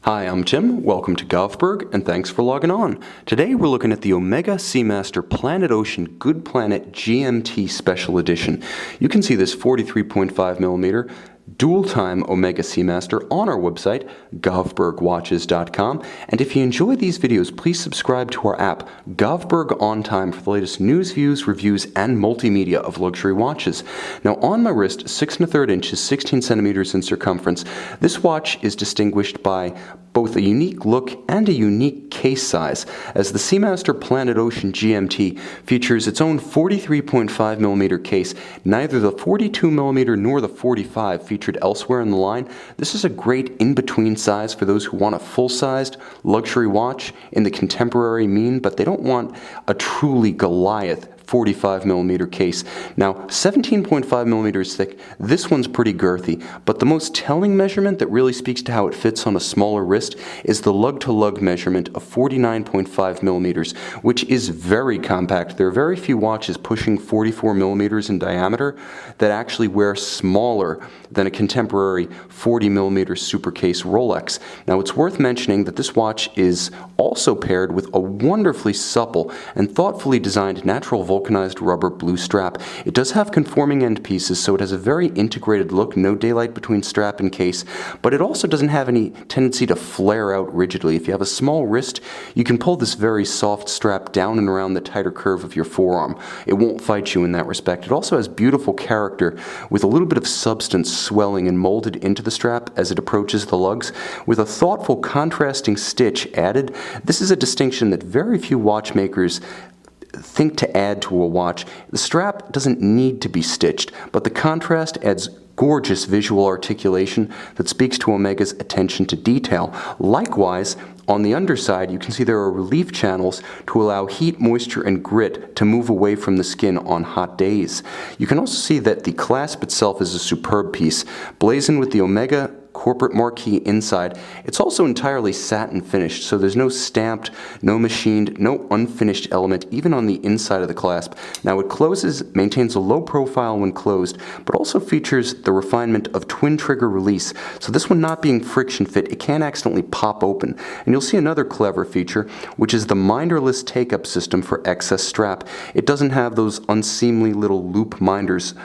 Hi, I'm Tim, welcome to Govberg, and thanks for logging on. Today we're looking at the Omega Seamaster Planet Ocean Good Planet GMT Special Edition. You can see this 43.5mm dual-time Omega Seamaster on our website, govbergwatches.com, and if you enjoy these videos, please subscribe to our app, Govberg On Time, for the latest news, views, reviews, and multimedia of luxury watches. Now on my wrist, 6 1/3 inches, 16 centimeters in circumference, this watch is distinguished by both a unique look and a unique case size, as the Seamaster Planet Ocean GMT features its own 43.5mm case. Neither the 42mm nor the 45 featured elsewhere in the line. This is a great in-between size for those who want a full-sized luxury watch in the contemporary mean, but they don't want a truly Goliath 45mm case. Now, 17.5mm thick, this one's pretty girthy, but the most telling measurement that really speaks to how it fits on a smaller wrist is the lug-to-lug measurement of 49.5mm, which is very compact. There are very few watches pushing 44mm in diameter that actually wear smaller than a contemporary 40mm supercase Rolex. Now, it's worth mentioning that this watch is also paired with a wonderfully supple and thoughtfully designed natural vulcanized rubber blue strap. It does have conforming end pieces, so it has a very integrated look, no daylight between strap and case, but it also doesn't have any tendency to flare out rigidly. If you have a small wrist, you can pull this very soft strap down and around the tighter curve of your forearm. It won't fight you in that respect. It also has beautiful character with a little bit of substance swelling and molded into the strap as it approaches the lugs, with a thoughtful contrasting stitch added. This is a distinction that very few watchmakers think to add to a watch. The strap doesn't need to be stitched, but the contrast adds gorgeous visual articulation that speaks to Omega's attention to detail. Likewise, on the underside, you can see there are relief channels to allow heat, moisture, and grit to move away from the skin on hot days. You can also see that the clasp itself is a superb piece, blazoned with the Omega corporate marquee inside. It's also entirely satin finished, so there's no stamped, no machined, no unfinished element even on the inside of the clasp. Now it closes, maintains a low profile when closed, but also features the refinement of twin trigger release. So this one not being friction fit, it can accidentally pop open. And you'll see another clever feature, which is the minderless take-up system for excess strap. It doesn't have those unseemly little loop minders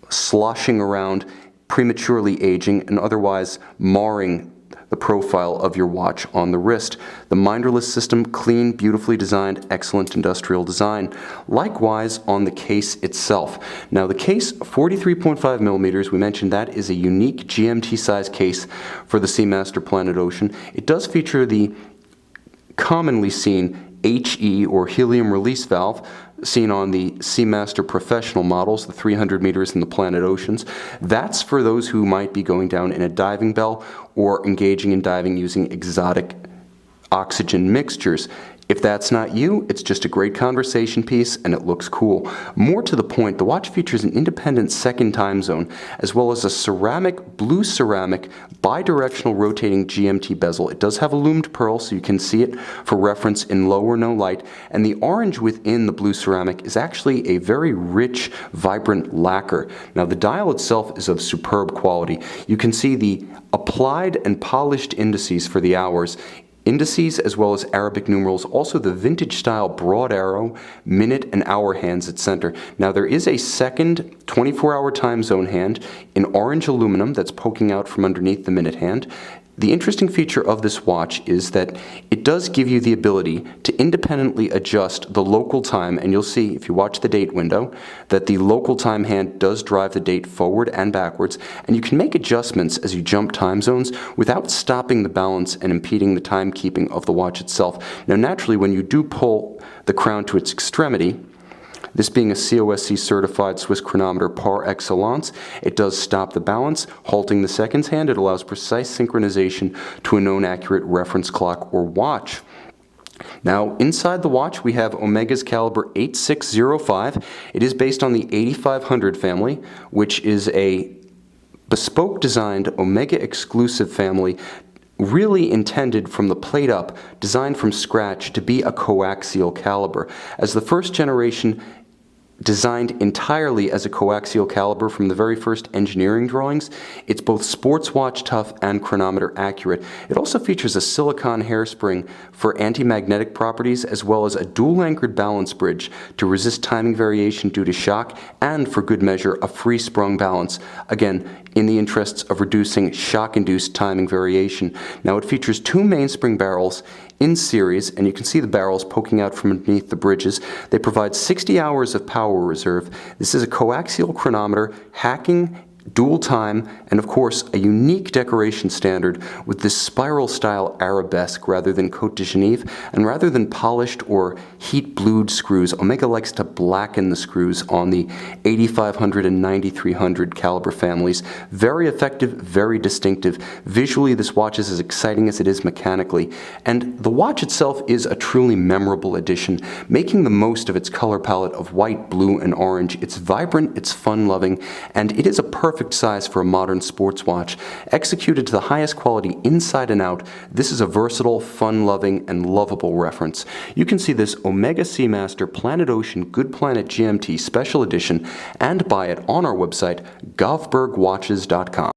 sloshing around, prematurely aging and otherwise marring the profile of your watch on the wrist. The minderless system, clean, beautifully designed, excellent industrial design. Likewise on the case itself. Now the case, 43.5mm, we mentioned that is a unique GMT size case for the Seamaster Planet Ocean. It does feature the commonly seen HE or helium release valve seen on the Seamaster Professional models, the 300 meters in the Planet Oceans. That's for those who might be going down in a diving bell or engaging in diving using exotic oxygen mixtures. If that's not you, it's just a great conversation piece and it looks cool. More to the point, the watch features an independent second time zone, as well as a blue ceramic, bi-directional rotating GMT bezel. It does have a loomed pearl, so you can see it for reference in low or no light, and the orange within the blue ceramic is actually a very rich, vibrant lacquer. Now the dial itself is of superb quality. You can see the applied and polished indices for the hours, indices as well as Arabic numerals, also the vintage style broad arrow, minute and hour hands at center. Now there is a second 24-hour time zone hand in orange aluminum that's poking out from underneath the minute hand. The interesting feature of this watch is that it does give you the ability to independently adjust the local time, and you'll see if you watch the date window that the local time hand does drive the date forward and backwards, and you can make adjustments as you jump time zones without stopping the balance and impeding the timekeeping of the watch itself. Now naturally, when you do pull the crown to its extremity, this being a COSC certified Swiss chronometer par excellence, it does stop the balance, halting the seconds hand. It allows precise synchronization to a known accurate reference clock or watch. Now, inside the watch, we have Omega's caliber 8605. It is based on the 8500 family, which is a bespoke designed Omega exclusive family, really intended from the plate up, designed from scratch to be a coaxial caliber. As the first generation Designed entirely as a coaxial caliber from the very first engineering drawings, it's both sports watch tough and chronometer accurate. It also features a silicone hairspring for anti-magnetic properties, as well as a dual-anchored balance bridge to resist timing variation due to shock, and for good measure, a free-sprung balance, again, in the interests of reducing shock-induced timing variation. Now, it features two mainspring barrels in series, and you can see the barrels poking out from underneath the bridges. They provide 60 hours of power reserve. This is a coaxial chronometer, hacking, dual time, and of course a unique decoration standard with this spiral style arabesque rather than Côte de Genève, and rather than polished or heat blued screws, Omega likes to blacken the screws on the 8500 and 9300 caliber families. Very effective, very distinctive. Visually, this watch is as exciting as it is mechanically, and the watch itself is a truly memorable addition, making the most of its color palette of white, blue, and orange. It's vibrant, it's fun-loving, and it is a perfect size for a modern sports watch. Executed to the highest quality inside and out, this is a versatile, fun-loving, and lovable reference. You can see this Omega Seamaster Planet Ocean Good Planet GMT Special Edition and buy it on our website, govbergwatches.com.